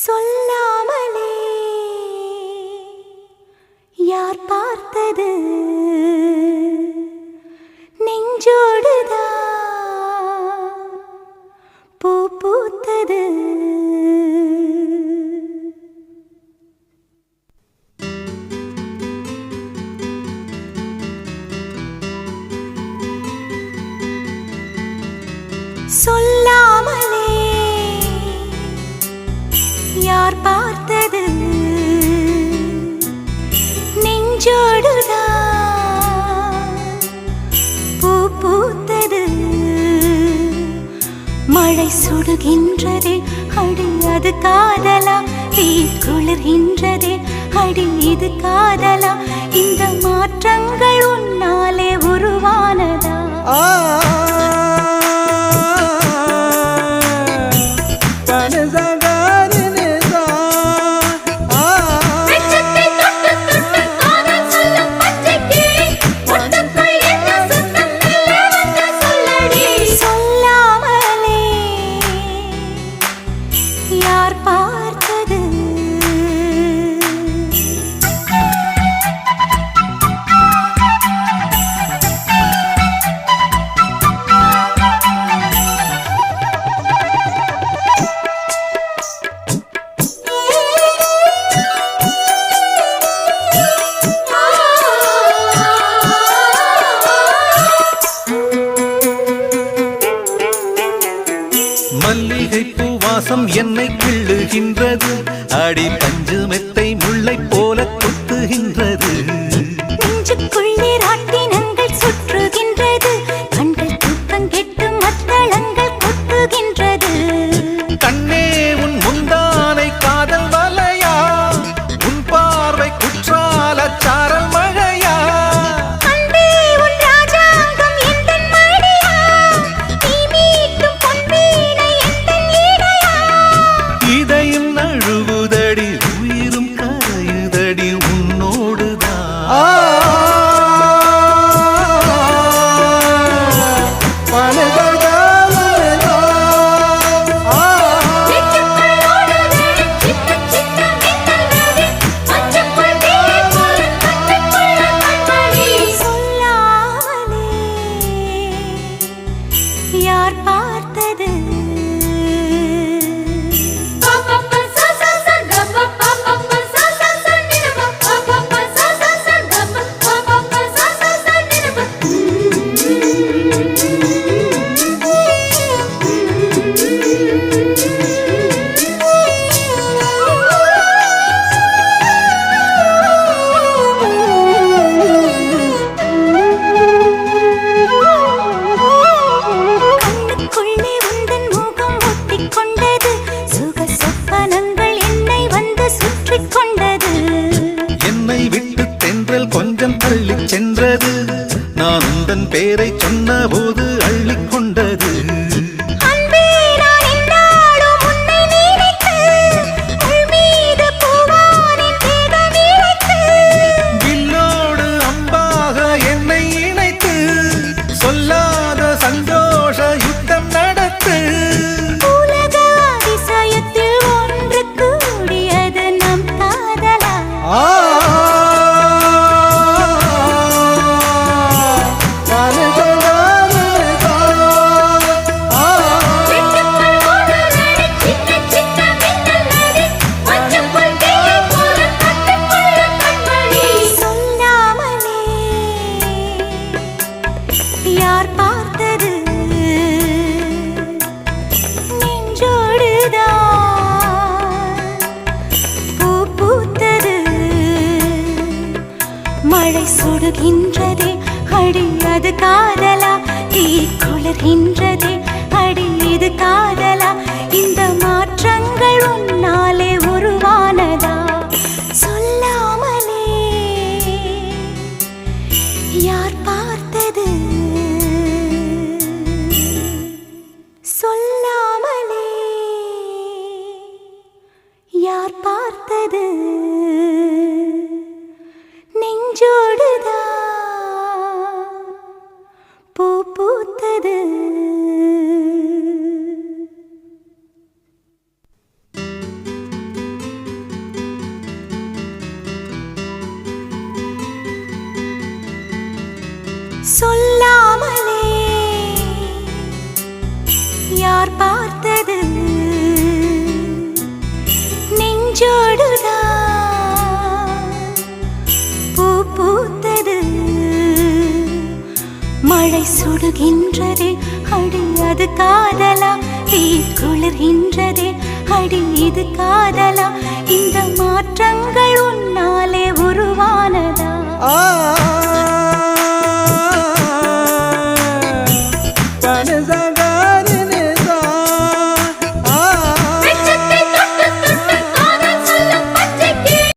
சொல்லாமலே யார் பார்த்தது நெஞ்சோடுதான் பூ பூத்தது. சொல்லாமலே யார் பார்த்தது நெஞ்சோடுதான் பூ பூத்தது. மழை சுடுகின்றதே அடி அது காதலா, தீ குளிர்கின்றதே அடி இது காதலா, இந்த மாற்றங்கள் உன்னாலே உருவானதா? மல்லிகை பூவாசம் என்னை கிள்ளுகின்றது, அடி பஞ்சு மெத்தை முல்லை போல கொத்துகின்றது. நெஞ்சுக்குள்ளே ராட்டினங்கள் சுற்றுகின்றது, கண்கள் தூக்கம் கெட்டு மத்தளங்கள் கொட்டுகின்றது. கண்ணே உன் முந்தானை காதல் வலையா, உன் பார்வை குற்றால சாரல் மழையா, அன்பே உன் ராஜாங்கம் எந்தன் மடியா, நீ மீட்டும் பொன்வீணை எந்தன் இடையா. இதையும் நழுவுதடி உயிரும் கரையுதடி உன்னோடுதான். யார் பார்த்தது கொஞ்சம் தள்ளி சென்றது, நான் உந்தன் பேரை சொன்ன போது அள்ளிக் கொண்டது. வில்லோடு அம்பாக என்னை இணைத்து சொல்லாத சந்தோஷ யுத்தம் நடத்து. உலக அதிசயத்தில் ஒன்று கூடியது நம் காதலா. யார் பார்த்தது நெஞ்சோடுதான் பூ பூத்தது. மழை சுடுகின்றதே அடி அது காதலா, தீ குளிர்கின்றதே அடி இது காதலா, இந்த மாற்றங்கள் உன்னாலே உருவானதா? சொல்லாமலே யார் பார்த்தது சொல்லாமலே யார் பார்த்தது நெஞ்சோடுதான் பூ பூத்தது. சொல்லாமலே யார் பார்த்தது நெஞ்சோடுதான் பூ பூத்தது மழை சுடுகின்றதே அடி அது காதலா தீ குளிர்கின்றதே அடி இது காதலா இந்த மாற்றங்கள் உன்னாலே உருவானதா